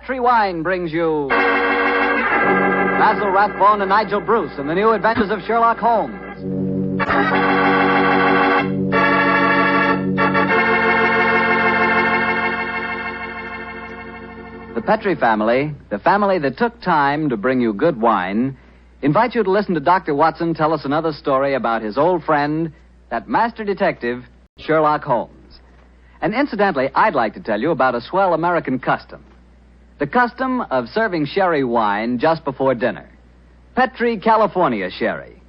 Petri Wine brings you Basil Rathbone and Nigel Bruce in the new adventures of Sherlock Holmes. The Petri family, the family that took time to bring you good wine, invite you to listen to Dr. Watson tell us another story about his old friend, that master detective, Sherlock Holmes. And incidentally, I'd like to tell you about a swell American custom. The custom of serving sherry wine just before dinner. Petri California sherry.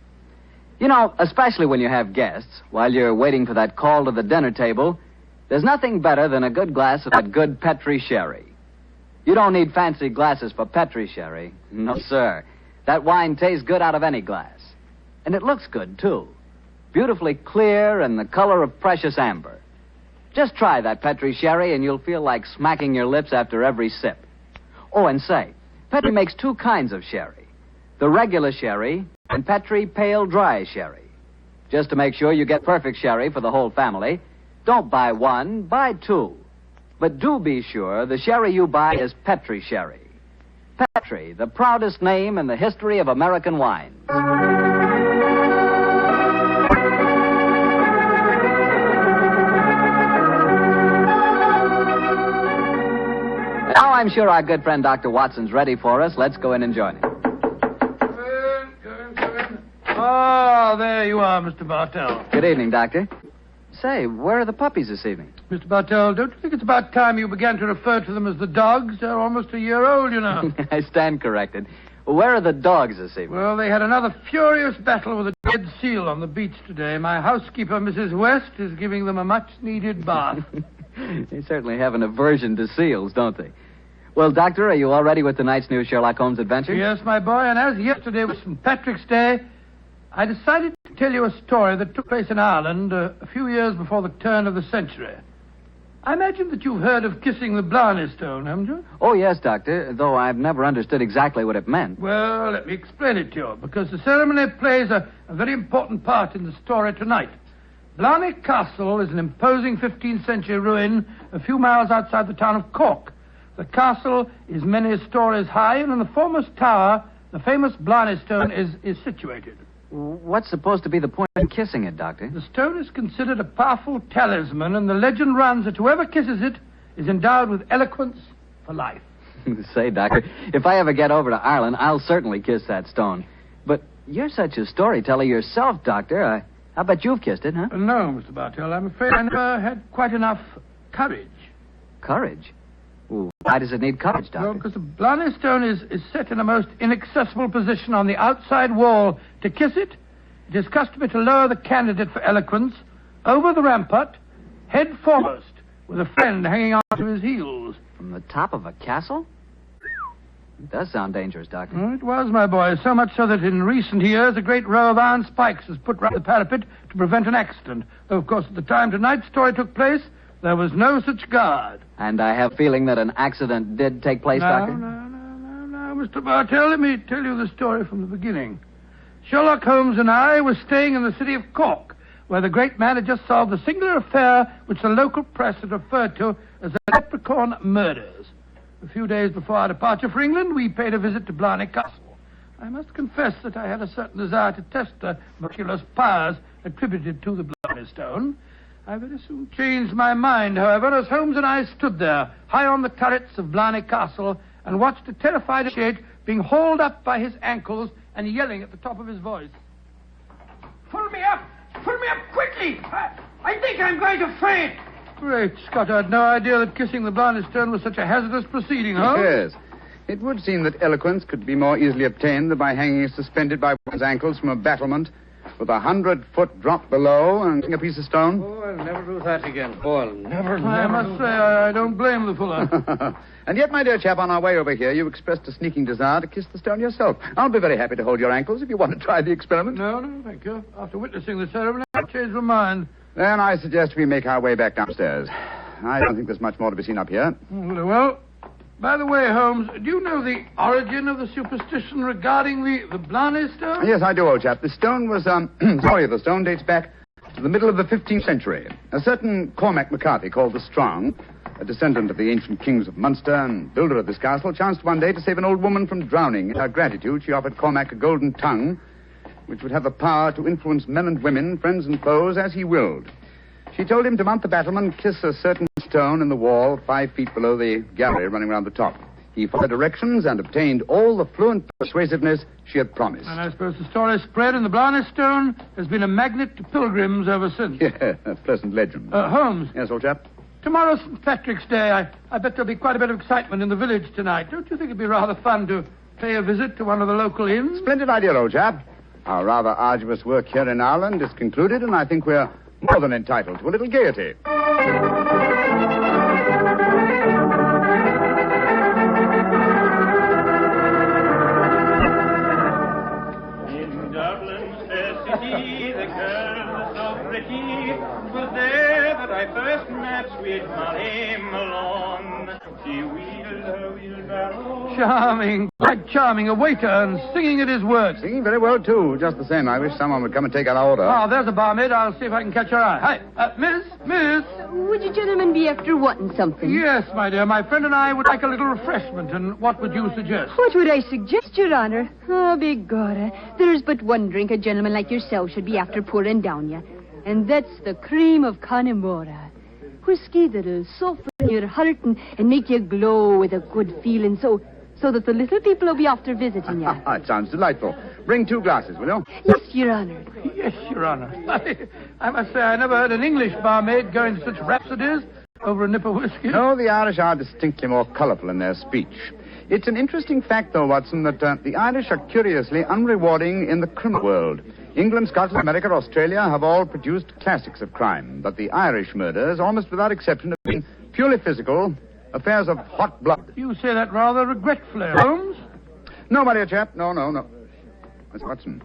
You know, especially when you have guests, while you're waiting for that call to the dinner table, there's nothing better than a good glass of that good Petri sherry. You don't need fancy glasses for Petri sherry. No, sir. That wine tastes good out of any glass. And it looks good, too. Beautifully clear and the color of precious amber. Just try that Petri sherry and you'll feel like smacking your lips after every sip. Oh, and say, Petri makes two kinds of sherry. The regular sherry and Petri pale dry sherry. Just to make sure you get perfect sherry for the whole family, don't buy one, buy two. But do be sure the sherry you buy is Petri sherry. Petri, the proudest name in the history of American wines. Now I'm sure our good friend Dr. Watson's ready for us. Let's go in and join him. Go in. Oh, there you are, Mr. Bartell. Good evening, Doctor. Say, where are the puppies this evening? Mr. Bartell, don't you think it's about time you began to refer to them as the dogs? They're almost a year old, you know. I stand corrected. Where are the dogs this evening? Well, they had another furious battle with a dead seal on the beach today. My housekeeper, Mrs. West, is giving them a much-needed bath. They certainly have an aversion to seals, don't they? Well, Doctor, are you all ready with tonight's new Sherlock Holmes adventure? Yes, my boy, and as yesterday was St. Patrick's Day, I decided to tell you a story that took place in Ireland a few years before the turn of the century. I imagine that you've heard of kissing the Blarney stone, haven't you? Oh, yes, Doctor, though I've never understood exactly what it meant. Well, let me explain it to you, because the ceremony plays a very important part in the story tonight. Blarney Castle is an imposing 15th century ruin a few miles outside the town of Cork. The castle is many stories high, and in the foremost tower, the famous Blarney stone is situated. What's supposed to be the point in kissing it, Doctor? The stone is considered a powerful talisman, and the legend runs that whoever kisses it is endowed with eloquence for life. Say, Doctor, if I ever get over to Ireland, I'll certainly kiss that stone. But you're such a storyteller yourself, Doctor. I bet you've kissed it, huh? No, Mr. Bartell. I'm afraid I never had quite enough courage. Courage? Ooh, why does it need courage, Doctor? Well, because the Blarney stone is set in a most inaccessible position on the outside wall. To kiss it, it is customary to lower the candidate for eloquence over the rampart, head foremost, with a friend hanging on to his heels. From the top of a castle? It does sound dangerous, Doctor. Oh, it was, my boy, so much so that in recent years a great row of iron spikes was put round the parapet to prevent an accident. Though, of course, at the time tonight's story took place, there was no such guard. And I have a feeling that an accident did take place, Doctor? No, Mr. Bartell, let me tell you the story from the beginning. Sherlock Holmes and I were staying in the city of Cork, where the great man had just solved the singular affair which the local press had referred to as the Leprechaun murders. A few days before our departure for England, we paid a visit to Blarney Castle. I must confess that I had a certain desire to test the miraculous powers attributed to the Blarney stone. I very soon changed my mind, however, as Holmes and I stood there, high on the turrets of Blarney Castle, and watched a terrified shade being hauled up by his ankles and yelling at the top of his voice. Pull me up! Pull me up quickly! I think I'm going to faint! Great Scott, I had no idea that kissing the Blarney stone was such a hazardous proceeding, huh? Yes. It would seem that eloquence could be more easily obtained than by hanging suspended by one's ankles from a battlement with 100-foot drop below and a piece of stone. Oh, I'll never do that again. Oh, I'll never. I must say, I don't blame the fellow. And yet, my dear chap, on our way over here, you expressed a sneaking desire to kiss the stone yourself. I'll be very happy to hold your ankles if you want to try the experiment. No, thank you. After witnessing the ceremony, I've changed my mind. Then I suggest we make our way back downstairs. I don't think there's much more to be seen up here. Very well. By the way, Holmes, do you know the origin of the superstition regarding the Blarney stone? Yes, I do, old chap. The stone was, the stone dates back to the middle of the 15th century. A certain Cormac McCarthy, called the Strong, a descendant of the ancient kings of Munster and builder of this castle, chanced one day to save an old woman from drowning. In her gratitude, she offered Cormac a golden tongue, which would have the power to influence men and women, friends and foes, as he willed. She told him to mount the battlement, kiss a certain stone in the wall 5 feet below the gallery running round the top. He followed directions and obtained all the fluent persuasiveness she had promised. And I suppose the story spread in the Blarney stone has been a magnet to pilgrims ever since. Yeah, a pleasant legend. Holmes. Yes, old chap? Tomorrow's St. Patrick's Day. I bet there'll be quite a bit of excitement in the village tonight. Don't you think it'd be rather fun to pay a visit to one of the local inns? Splendid idea, old chap. Our rather arduous work here in Ireland is concluded, and I think we're more than entitled to a little gaiety. In Dublin's fair city, the girl so pretty was there that I first met sweet Molly Malone. She wheeled her wheelbarrow. Charming. Quite charming. A waiter and singing at his work. Singing very well, too. Just the same, I wish someone would come and take our order. Oh, there's a barmaid. I'll see if I can catch her eye. Hi, Miss. Would you gentlemen be after wanting something? Yes, my dear. My friend and I would like a little refreshment, and what would you suggest? What would I suggest, Your Honor? Oh, begorra. There's but one drink a gentleman like yourself should be after pouring down you, and that's the cream of Connemara. Whiskey that'll soften your heart and make you glow with a good feeling, so that the little people will be after visiting you. It sounds delightful. Bring 2 glasses, will you? Yes, Your Honor. Yes, Your Honor. I must say I never heard an English barmaid go into such rhapsodies over a nip of whiskey. No, the Irish are distinctly more colourful in their speech. It's an interesting fact, though, Watson, that the Irish are curiously unrewarding in the criminal world. England, Scotland, America, Australia have all produced classics of crime, but the Irish murders, almost without exception, have been purely physical, affairs of hot blood. You say that rather regretfully, Holmes. No, my dear chap, no. Miss Watson,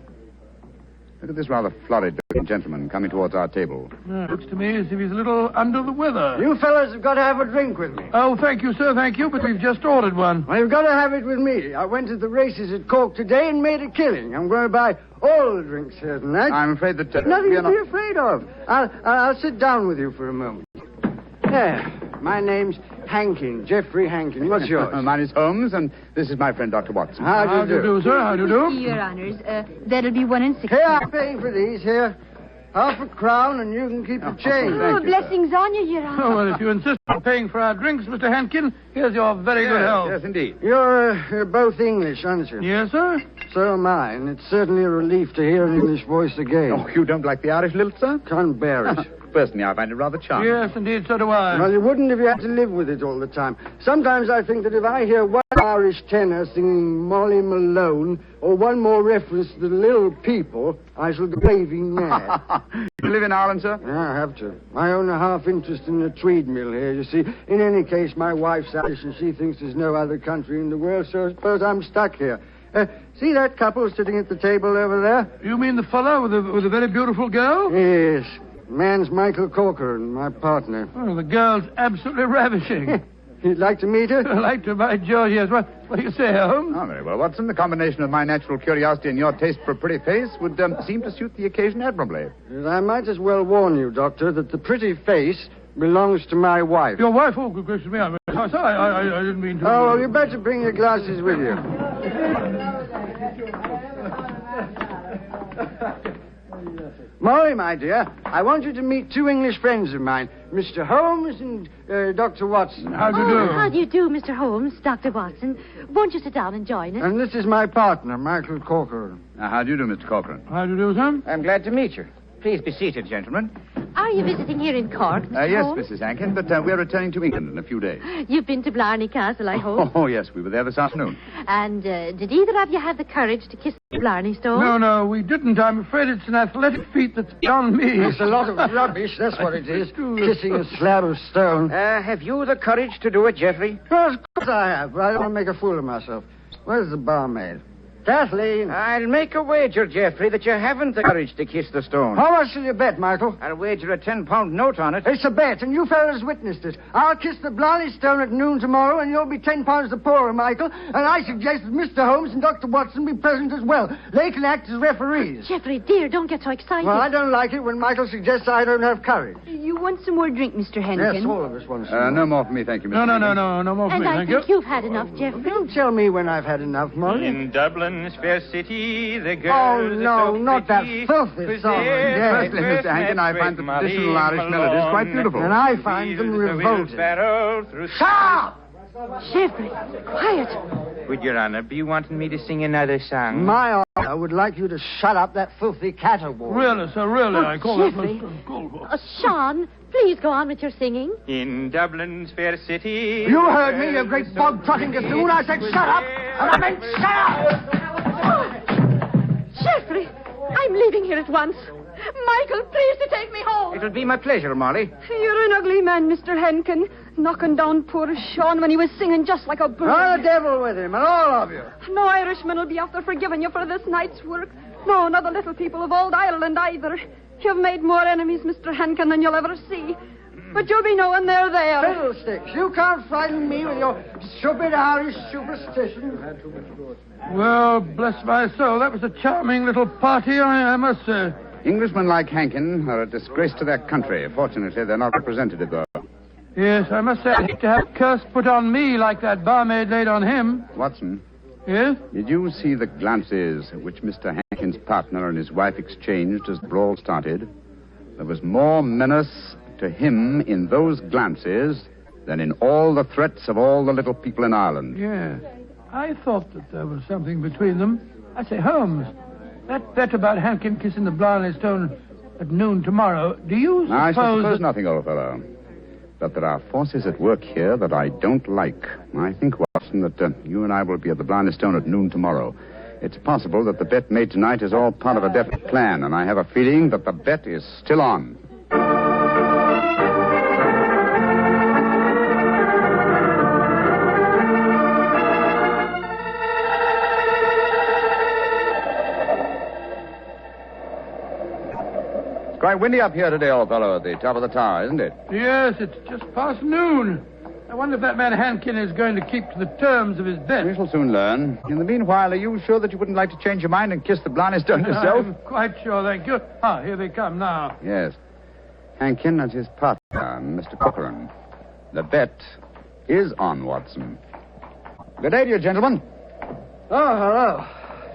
look at this rather florid-looking gentleman coming towards our table. Looks to me as if he's a little under the weather. You fellas have got to have a drink with me. Oh, thank you, sir, thank you, but we've just ordered one. Well, you've got to have it with me. I went to the races at Cork today and made a killing. I'm going to buy all the drinks here tonight. I'm afraid that... Nothing to be afraid of. I'll sit down with you for a moment. There. My name's Hankin, Geoffrey Hankin. What's yours? Mine is Holmes, and this is my friend, Dr. Watson. How do you do, sir? How do you do? Your Honors, that'll be 1 and 6. Here, I'm paying for these here. Half a crown, and you can keep the change. Oh, Thank you, blessings on you, Your Honor. Oh, well, if you insist on paying for our drinks, Mr. Hankin, here's your very good health. Yes, indeed. You're both English, aren't you? Yes, sir? So am I, and it's certainly a relief to hear an English voice again. Oh, you don't like the Irish lilt, sir? Can't bear it. Personally, I find it rather charming. Yes, indeed, so do I. Well, you wouldn't if you had to live with it all the time. Sometimes I think that if I hear one Irish tenor singing Molly Malone or one more reference to the little people, I shall go raving mad. You live in Ireland, sir? Yeah, I have to. I own a half interest in the Tweed mill here, you see. In any case, my wife's Irish and she thinks there's no other country in the world, so I suppose I'm stuck here. See that couple sitting at the table over there? You mean the fellow with a very beautiful girl? Yes. Man's Michael Corcoran, my partner. Oh, the girl's absolutely ravishing. You'd like to meet her? I'd like to, by George, yes. What do you say, Holmes? Oh, very well, Watson. The combination of my natural curiosity and your taste for a pretty face would seem to suit the occasion admirably. I might as well warn you, Doctor, that the pretty face belongs to my wife. Your wife? Oh, good gracious me. I didn't mean to... Oh, well, you better bring your glasses with you. Molly, my dear, I want you to meet 2 English friends of mine, Mr. Holmes and Dr. Watson. How do you do? How do you do, Mr. Holmes, Dr. Watson? Won't you sit down and join us? And this is my partner, Michael Corcoran. How do you do, Mr. Corcoran? How do you do, sir? I'm glad to meet you. Please be seated, gentlemen. Are you visiting here in Cork, Mr. Yes, Holmes? Mrs. Hankin, but we're returning to England in a few days. You've been to Blarney Castle, I hope. Oh, yes, we were there this afternoon. And did either of you have the courage to kiss the Blarney stone? No, we didn't. I'm afraid it's an athletic feat that's beyond me. It's a lot of rubbish, that's what it is. Kissing a slab of stone. Have you the courage to do it, Geoffrey? Well, of course I have, but I don't want to make a fool of myself. Where's the barmaid? Kathleen. I'll make a wager, Geoffrey, that you haven't the courage to kiss the stone. How much will you bet, Michael? I'll wager a £10 note on it. It's a bet, and you fellas witnessed it. I'll kiss the Blarney stone at noon tomorrow, and you'll be £10 the poorer, Michael. And I suggest that Mr. Holmes and Dr. Watson be present as well. They can act as referees. Geoffrey, dear, don't get so excited. Well, I don't like it when Michael suggests I don't have courage. You want some more drink, Mr. Henkin? Yes, all of us want some. No more for me, thank you, Mr. No more for And me, I thank think you. you've had enough, Geoffrey. Don't tell me when I've had enough, Molly. In Dublin's fair city, the girls Oh, are no, so not that pretty. filthy Was song. there Yes. my Firstly, first Mr. Hankin, I match find the with traditional Molly Irish melodies quite Malone. beautiful. And I find them Wheels the revolting. wheelbarrow through- Stop! Geoffrey, quiet. Would Your Honor be wanting me to sing another song? My honor would like you to shut up that filthy caterwaul. Really, sir, really, Oh, I call that Geoffrey. most uncalled for. Sean, please go on with your singing. In Dublin's fair city... You heard me, you great bog-trotting gaffoon. I said shut up, and I meant shut up! Geoffrey, I'm leaving here at once. Michael, please to take me home. It'll be my pleasure, Molly. You're an ugly man, Mr. Henkin. Knocking down poor Sean when he was singing just like a bird. Oh, the devil with him, and all of you. No Irishman will be after forgiving you for this night's work. No, not the little people of old Ireland either. You've made more enemies, Mr. Henkin, than you'll ever see. But you'll be knowing they're there. Fiddlesticks, you can't frighten me with your stupid Irish superstition. Well, bless my soul, that was a charming little party, I must say. Englishmen like Hankin are a disgrace to their country. Fortunately, they're not representative, though. Yes, I must say I hate to have a curse put on me like that barmaid laid on him. Watson, Yes? did you see the glances which Mr. Hankin's partner and his wife exchanged as the brawl started? There was more menace to him in those glances than in all the threats of all the little people in Ireland. Yes. I thought that there was something between them. I say, Holmes, that bet about Hankin kissing the Blarney stone at noon tomorrow, do you suppose... I suppose that... nothing, old fellow. But there are forces at work here that I don't like. I think, Watson, that you and I will be at the Blarney Stone at noon tomorrow. It's possible that the bet made tonight is all part of a definite plan, and I have a feeling that the bet is still on. Quite windy up here today, old fellow, at the top of the tower, isn't it? Yes, it's just past noon. I wonder if that man Hankin is going to keep to the terms of his bet. We shall soon learn. In the meanwhile, are you sure that you wouldn't like to change your mind and kiss the Blarney Stone yourself? I'm quite sure, thank you. Ah, here they come now. Yes. Hankin and his partner, Mr. Corcoran. The bet is on, Watson. Good day to you, gentlemen. Oh, hello.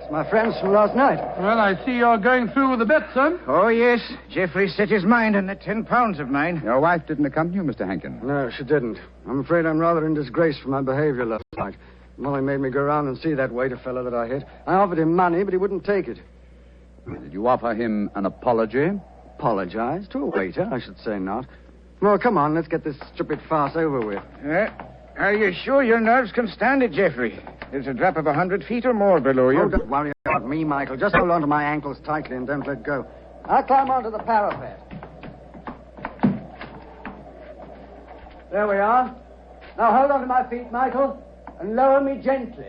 It's my friends from last night. Well, I see you're going through with the bet, son. Oh, yes. Geoffrey set his mind on that £10 of mine. Your wife didn't accompany you, Mr. Hankin. No, she didn't. I'm afraid I'm rather in disgrace for my behavior last night. Molly made me go round and see that waiter fellow that I hit. I offered him money, but he wouldn't take it. Did you offer him an apology? Apologize to a waiter? I should say not. Well, come on, let's get this stupid farce over with. Are you sure your nerves can stand it, Geoffrey? There's a drop of 100 feet or more below you. Oh, don't worry about me, Michael. Just hold on to my ankles tightly and don't let go. I'll climb onto the parapet. There we are. Now hold on to my feet, Michael, and lower me gently.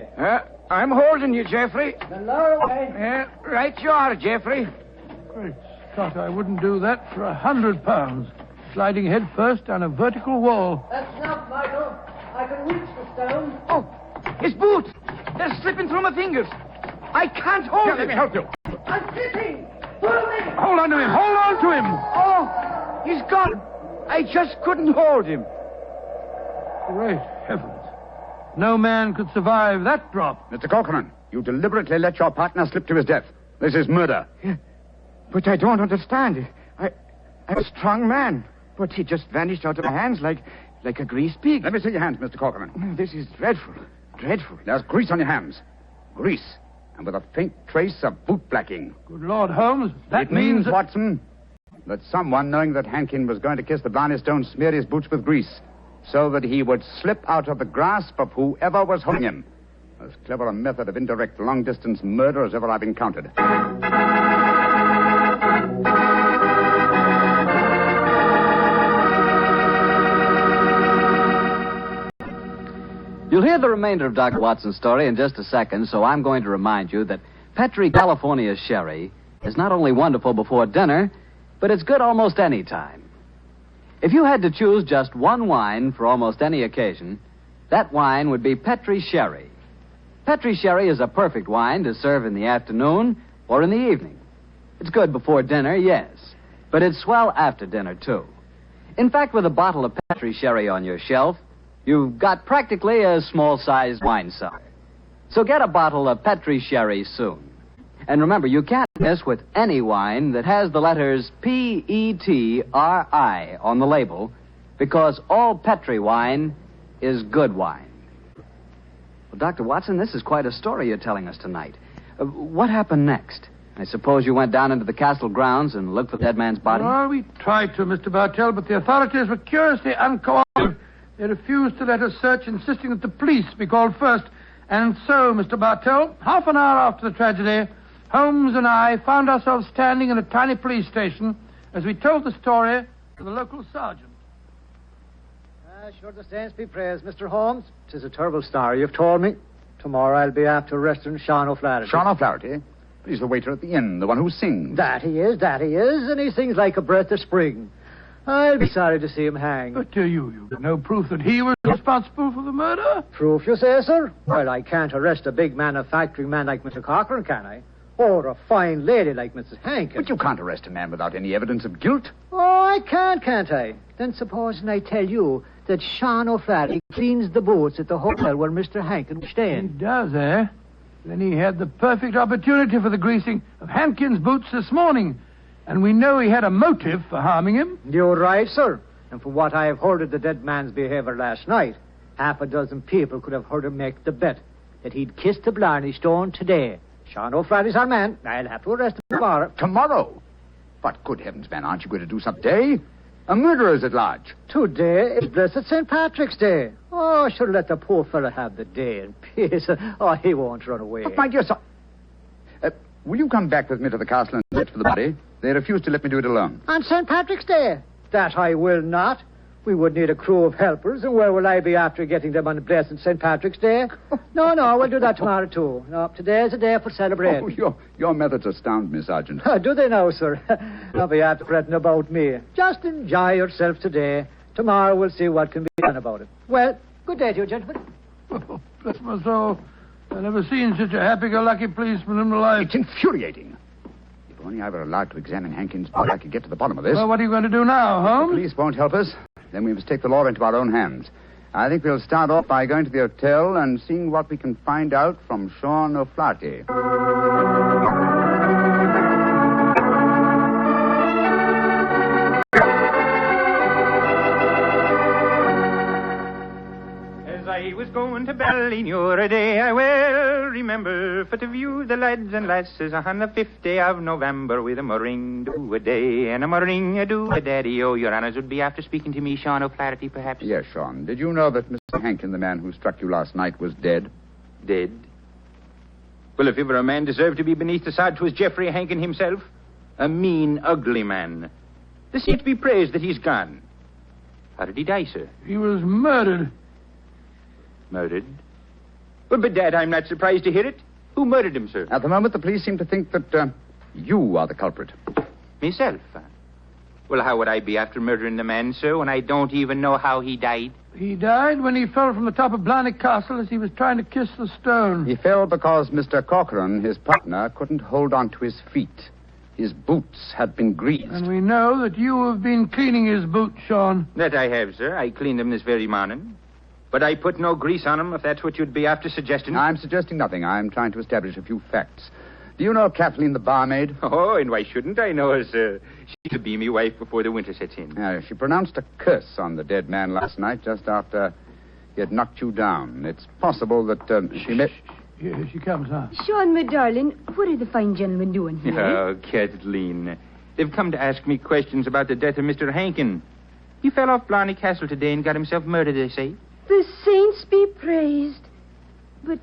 I'm holding you, Geoffrey. Then lower away. Right you are, Geoffrey. Great Scott, I wouldn't do that for £100. Sliding head first down a vertical wall. That's enough, Michael. I can reach the stone. Oh, his boots. They're slipping through my fingers. I can't hold him. Let me help you. I'm slipping. Pull me. Hold on to him! Hold on to him! Oh, he's gone. I just couldn't hold him. Great heavens. No man could survive that drop. Mr. Corcoran, you deliberately let your partner slip to his death. This is murder. But I don't understand. I'm a strong man. But he just vanished out of my hands like a greased pig. Let me see your hands, Mr. Corcoran. This is dreadful. Dreadful. There's grease on your hands. Grease. And with a faint trace of boot blacking. Good Lord, Holmes, that It means, that... Watson, that someone, knowing that Hankin was going to kiss the Blarney Stone, smeared his boots with grease so that he would slip out of the grasp of whoever was holding him. As clever a method of indirect long-distance murder as ever I've encountered. You'll hear the remainder of Dr. Watson's story in just a second, so I'm going to remind you that Petri California Sherry is not only wonderful before dinner, but it's good almost any time. If you had to choose just one wine for almost any occasion, that wine would be Petri Sherry. Petri Sherry is a perfect wine to serve in the afternoon or in the evening. It's good before dinner, yes, but it's swell after dinner, too. In fact, with a bottle of Petri Sherry on your shelf, you've got practically a small-sized wine cellar. So get a bottle of Petri Sherry soon. And remember, you can't miss with any wine that has the letters Petri on the label, because all Petri wine is good wine. Well, Dr. Watson, this is quite a story you're telling us tonight. What happened next? I suppose you went down into the castle grounds and looked for the dead man's body? Well, we tried to, Mr. Bartell, but the authorities were curiously uncooperative. They refused to let us search, insisting that the police be called first. And so, Mr. Bartell, half an hour after the tragedy, Holmes and I found ourselves standing in a tiny police station as we told the story to the local sergeant. Sure the saints be praised, Mr. Holmes. 'Tis a terrible story you've told me. Tomorrow I'll be after arresting Sean O'Flaherty. Sean O'Flaherty? He's the waiter at the inn, the one who sings. That he is, and he sings like a breath of spring. I'll be sorry to see him hang. But you have no proof that he was responsible for the murder? Proof, you say, sir? Well, I can't arrest a big manufacturing man like Mr. Cochran, can I? Or a fine lady like Mrs. Hankins. But you can't arrest a man without any evidence of guilt. Oh, I can't I? Then supposing I tell you that Sean O'Flaherty cleans the boots at the hotel where Mr. Hankins was staying. He does, eh? Then he had the perfect opportunity for the greasing of Hankins' boots this morning. And we know he had a motive for harming him. You're right, sir. And from what I have heard of the dead man's behavior last night, half a dozen people could have heard him make the bet that he'd kiss the Blarney stone today. Sean O'Flaherty's our man. I'll have to arrest him tomorrow. Tomorrow? But good heavens, man, aren't you going to do something today? A murderer's at large. Today is blessed St. Patrick's Day. Oh, I should let the poor fellow have the day in peace. Oh, he won't run away. But my dear son... will you come back with me to the castle and search for the body? They refuse to let me do it alone. On St. Patrick's Day? That I will not. We would need a crew of helpers, and where will I be after getting them on blessed St. Patrick's Day? No, we'll do that tomorrow, too. No, today's a day for celebrating. Oh, your methods astound me, Sergeant. Do they now, sir? Don't be after fretting about me. Just enjoy yourself today. Tomorrow we'll see what can be done about it. Well, good day to you, gentlemen. Oh, bless my soul. I've never seen such a happy-go-lucky policeman in my life. It's infuriating. If only I were allowed to examine Hankins' body, I could get to the bottom of this. Well, what are you going to do now, Holmes? The police won't help us. Then we must take the law into our own hands. I think we'll start off by going to the hotel and seeing what we can find out from Sean O'Flaherty. As I was going to Blarney a day, I well remember for to view the lads and lasses on the 5th day of November with a meringue do a day and a meringue do a daddy. Oh, your honors would be after speaking to me, Sean O'Flaherty, perhaps? Yes, Sean. Did you know that Mr. Hankin, the man who struck you last night, was dead? Dead? Well, if ever a man deserved to be beneath the sod, 'twas Geoffrey Hankin himself. A mean, ugly man. The saint be praised that he's gone. How did he die, sir? He was murdered. Murdered? Well, bedad, I'm not surprised to hear it. Who murdered him, sir? At the moment, the police seem to think that you are the culprit. Myself? Well, how would I be after murdering the man, sir, when I don't even know how he died? He died when he fell from the top of Blarney Castle as he was trying to kiss the stone. He fell because Mr. Cochran, his partner, couldn't hold on to his feet. His boots had been greased. And we know that you have been cleaning his boots, Sean. That I have, sir. I cleaned them this very morning. But I put no grease on them, if that's what you'd be after suggesting. I'm suggesting nothing. I'm trying to establish a few facts. Do you know Kathleen, the barmaid? Oh, and why shouldn't I know her, sir? She'll be me wife before the winter sets in. She pronounced a curse on the dead man last night, just after he had knocked you down. It's possible that she may... Here she comes, huh? Sean, my darling, what are the fine gentlemen doing here? Oh, Kathleen. They've come to ask me questions about the death of Mr. Hankin. He fell off Blarney Castle today and got himself murdered, they say. The saints be praised. But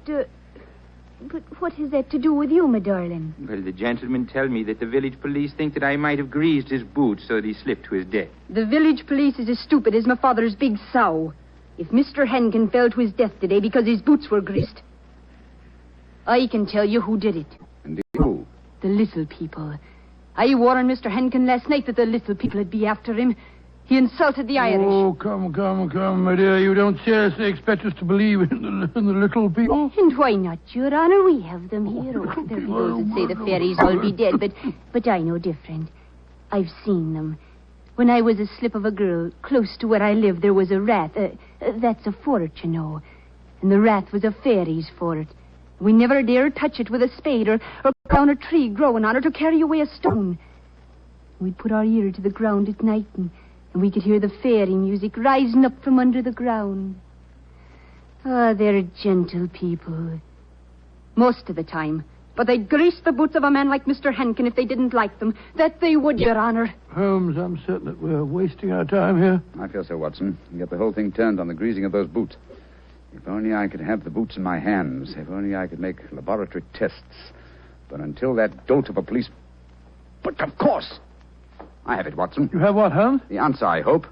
what has that to do with you, my darling? Well, the gentlemen tell me that the village police think that I might have greased his boots so that he slipped to his death. The village police is as stupid as my father's big sow. if Mr. Henkin fell to his death today because his boots were greased. I can tell you who did it. Indeed, who? The little people. I warned Mr. Henkin last night that the little people would be after him. He insulted the Irish. Oh, come, my dear. You don't seriously expect us to believe in the little people? And why not, Your Honor? We have them here. Oh, there'll be those that say the fairies all be dead, but I know different. I've seen them. When I was a slip of a girl, close to where I lived, there was a rat. That's a fort, you know. And the rat was a fairy's fort. We never dared touch it with a spade or down a tree growing on it or carry away a stone. We'd put our ear to the ground at night and we could hear the fairy music rising up from under the ground. Ah, they're gentle people. Most of the time. But they'd grease the boots of a man like Mr. Henkin if they didn't like them. That they would, Your Honor. Holmes, I'm certain that we're wasting our time here. I feel so, Watson. You get the whole thing turned on the greasing of those boots. If only I could have the boots in my hands. If only I could make laboratory tests. But until that dolt of a police... But of course! I have it, Watson. You have what, Holmes? The answer, I hope.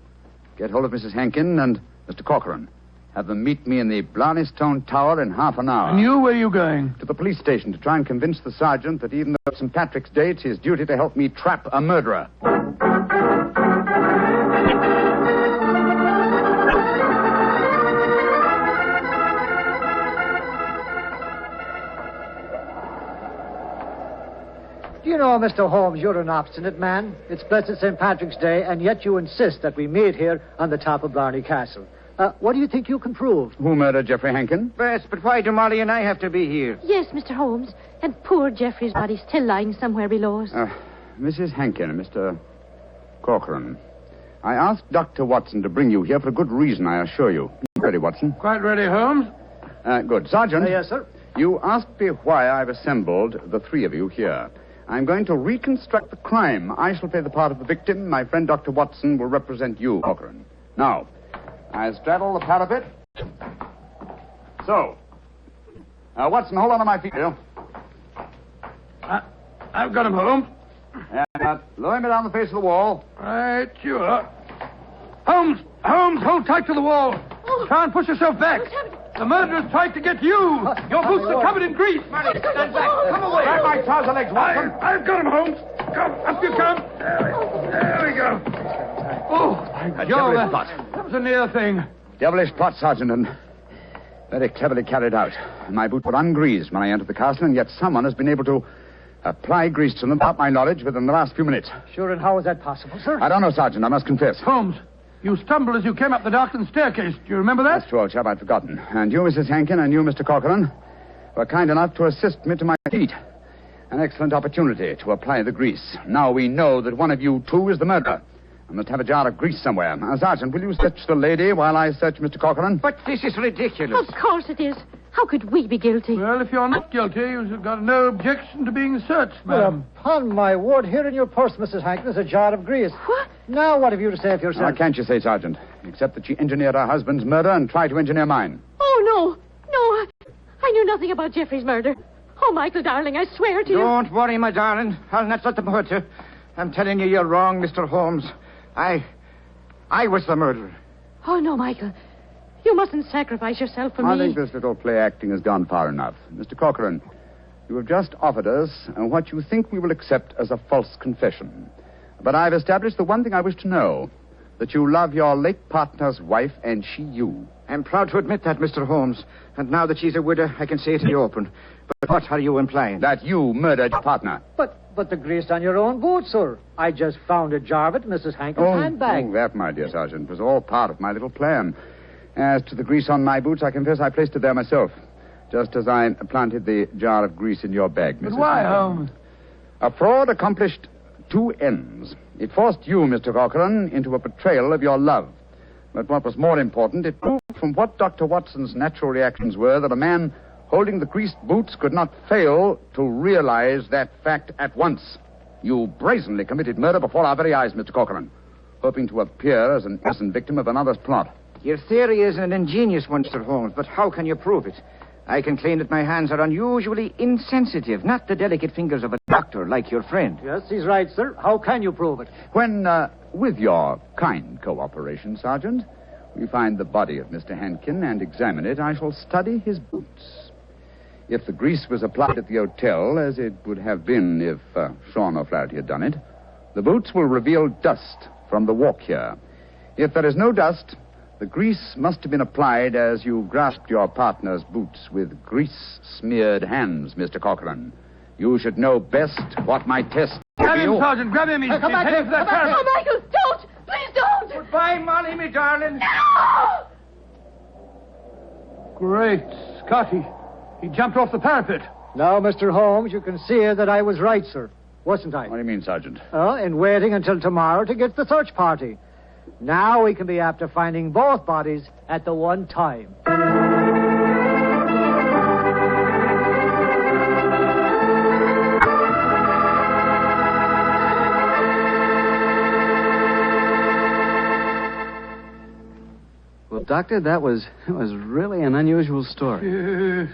Get hold of Mrs. Henkin and Mr. Corcoran. Have them meet me in the Blarney Stone Tower in half an hour. And you, where are you going? To the police station to try and convince the sergeant that even though it's St. Patrick's Day, it's his duty to help me trap a murderer. Do you know, Mr. Holmes, you're an obstinate man. It's blessed St. Patrick's Day, and yet you insist that we meet here on the top of Blarney Castle. What do you think you can prove? Who murdered Geoffrey Henkin? Yes, but why do Molly and I have to be here? Yes, Mr. Holmes. And poor Geoffrey's body still lying somewhere below us. Mrs. Henkin and Mr. Corcoran, I asked Dr. Watson to bring you here for a good reason, I assure you. Ready, Watson? Quite ready, Holmes. Good. Sergeant. Yes, sir. You asked me why I've assembled the three of you here. I'm going to reconstruct the crime. I shall play the part of the victim. My friend Dr. Watson will represent you, Corcoran. Now, I straddle the parapet. So. Watson, hold on to my feet, Bill. I've got him, Holmes. And lower me down the face of the wall. Right, you are. Holmes, hold tight to the wall. Oh. Try and push yourself back. The murderer's tried to get you. Your boots are covered in grease. Stand back. Come away. Grab my trouser legs, Watson. I've got him, Holmes. Come, up you come. There we go. Oh, Joe, that was a near thing. Devilish plot, Sergeant, and very cleverly carried out. My boots were ungreased when I entered the castle, and yet someone has been able to apply grease to them without my knowledge within the last few minutes. Sure, and how is that possible, sir? I don't know, Sergeant, I must confess. Holmes, you stumbled as you came up the darkened staircase. Do you remember that? That's true, old chap, I'd forgotten. And you, Mrs. Henkin, and you, Mr. Corcoran, were kind enough to assist me to my feet. An excellent opportunity to apply the grease. Now we know that one of you two is the murderer. I must have a jar of grease somewhere. Sergeant, will you search the lady while I search Mr. Corcoran? But this is ridiculous. Of course it is. How could we be guilty? Well, if you're not guilty, you've got no objection to being searched, madam. Upon my word, here in your purse, Mrs. Hankin, is a jar of grease. What? Now, what have you to say for yourself? What can't you say, Sergeant? Except that she engineered her husband's murder and tried to engineer mine. Oh, no. I knew nothing about Geoffrey's murder. Oh, Michael, darling, I swear to you. Don't worry, my darling. I'll not let them hurt you. I'm telling you, you're wrong, Mr. Holmes. I was the murderer. Oh, no, Michael. You mustn't sacrifice yourself for me. I think this little play acting has gone far enough. Mr. Corcoran, you have just offered us what you think we will accept as a false confession. But I've established the one thing I wish to know, that you love your late partner's wife and she you. I'm proud to admit that, Mr. Holmes. And now that she's a widow, I can say it in the open. But what are you implying? That you murdered your partner. But the grease on your own boot, sir. I just found a jar of it in Mrs. Hankin's handbag. Oh, that, my dear Sergeant, was all part of my little plan. As to the grease on my boots, I confess I placed it there myself. Just as I planted the jar of grease in your bag, Mrs. But why, Hankin. Holmes? A fraud accomplished two ends. It forced you, Mr. Corcoran, into a betrayal of your love. But what was more important, it proved from what Dr. Watson's natural reactions were that a man holding the greased boots could not fail to realize that fact at once. You brazenly committed murder before our very eyes, Mr. Corcoran, hoping to appear as an innocent victim of another's plot. Your theory is an ingenious one, Mr. Holmes, but how can you prove it? I can claim that my hands are unusually insensitive, not the delicate fingers of a doctor like your friend. Yes, he's right, sir. How can you prove it? When, with your kind cooperation, Sergeant, we find the body of Mr. Hankin and examine it, I shall study his boots. If the grease was applied at the hotel, as it would have been if Sean O'Flaherty had done it, the boots will reveal dust from the walk here. If there is no dust, the grease must have been applied as you grasped your partner's boots with grease-smeared hands, Mr. Corcoran. You should know best what my test... Grab him, Sergeant. Grab him. He's Come back heading here. for that parapet. Oh, Michael, don't! Please don't! Goodbye, Molly, me darling. No! Great Scotty. He jumped off the parapet. Now, Mr. Holmes, you can see that I was right, sir. Wasn't I? What do you mean, Sergeant? In waiting until tomorrow to get the search party. Now we can be after finding both bodies at the one time. Well, Doctor, that was really an unusual story.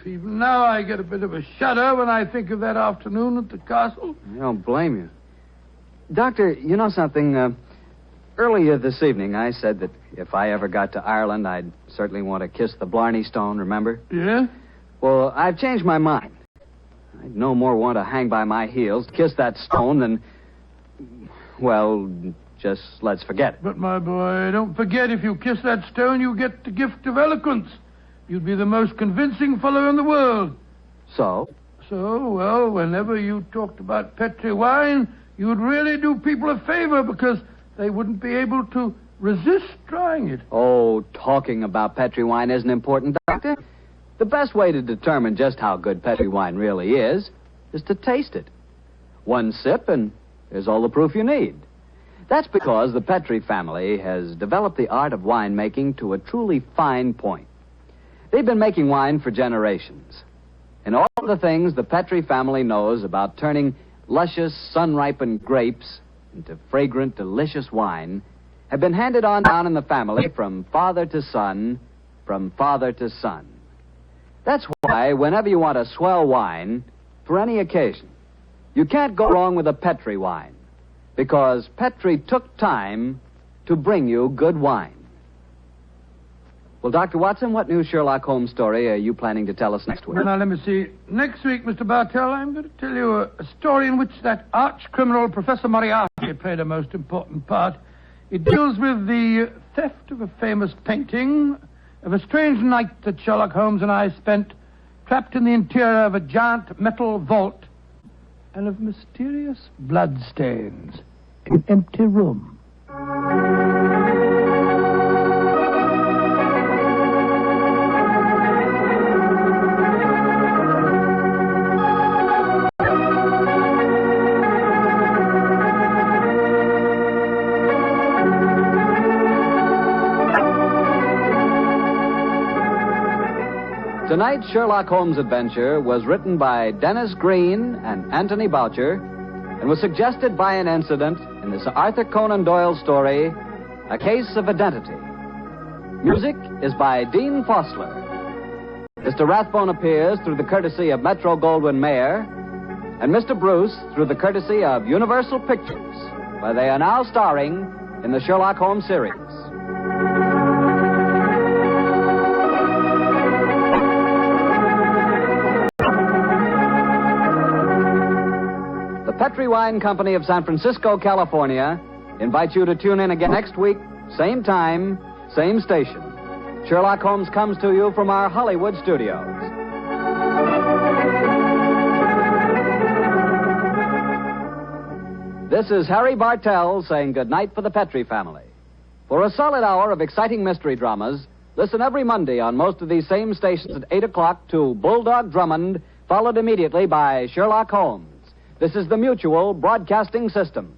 Even now I get a bit of a shudder when I think of that afternoon at the castle. I don't blame you. Doctor, you know something? Earlier this evening, I said that if I ever got to Ireland, I'd certainly want to kiss the Blarney stone, remember? Yeah? Well, I've changed my mind. I'd no more want to hang by my heels to kiss that stone than... Well, just let's forget it. But, my boy, don't forget, if you kiss that stone, you get the gift of eloquence. You'd be the most convincing fellow in the world. So? So, well, whenever you talked about Petri wine, you'd really do people a favor because they wouldn't be able to resist trying it. Oh, talking about Petri wine isn't important, Doctor. The best way to determine just how good Petri wine really is to taste it. One sip and there's all the proof you need. That's because the Petri family has developed the art of winemaking to a truly fine point. They've been making wine for generations. And all the things the Petri family knows about turning luscious, sun-ripened grapes into fragrant, delicious wine have been handed on down in the family from father to son, from father to son. That's why whenever you want a swell wine, for any occasion, you can't go wrong with a Petri wine, because Petri took time to bring you good wine. Well, Dr. Watson, what new Sherlock Holmes story are you planning to tell us next week? Well, now, let me see. Next week, Mr. Bartell, I'm going to tell you a story in which that arch-criminal Professor Moriarty played a most important part. It deals with the theft of a famous painting, of a strange night that Sherlock Holmes and I spent trapped in the interior of a giant metal vault, and of mysterious bloodstains in an empty room. Tonight's Sherlock Holmes adventure was written by Dennis Green and Anthony Boucher and was suggested by an incident in this Arthur Conan Doyle story, A Case of Identity. Music is by Dean Fossler. Mr. Rathbone appears through the courtesy of Metro-Goldwyn-Mayer, and Mr. Bruce through the courtesy of Universal Pictures, where they are now starring in the Sherlock Holmes series. Petri Wine Company of San Francisco, California, invites you to tune in again next week, same time, same station. Sherlock Holmes comes to you from our Hollywood studios. This is Harry Bartell saying goodnight for the Petri family. For a solid hour of exciting mystery dramas, listen every Monday on most of these same stations at 8 o'clock to Bulldog Drummond, followed immediately by Sherlock Holmes. This is the Mutual Broadcasting System.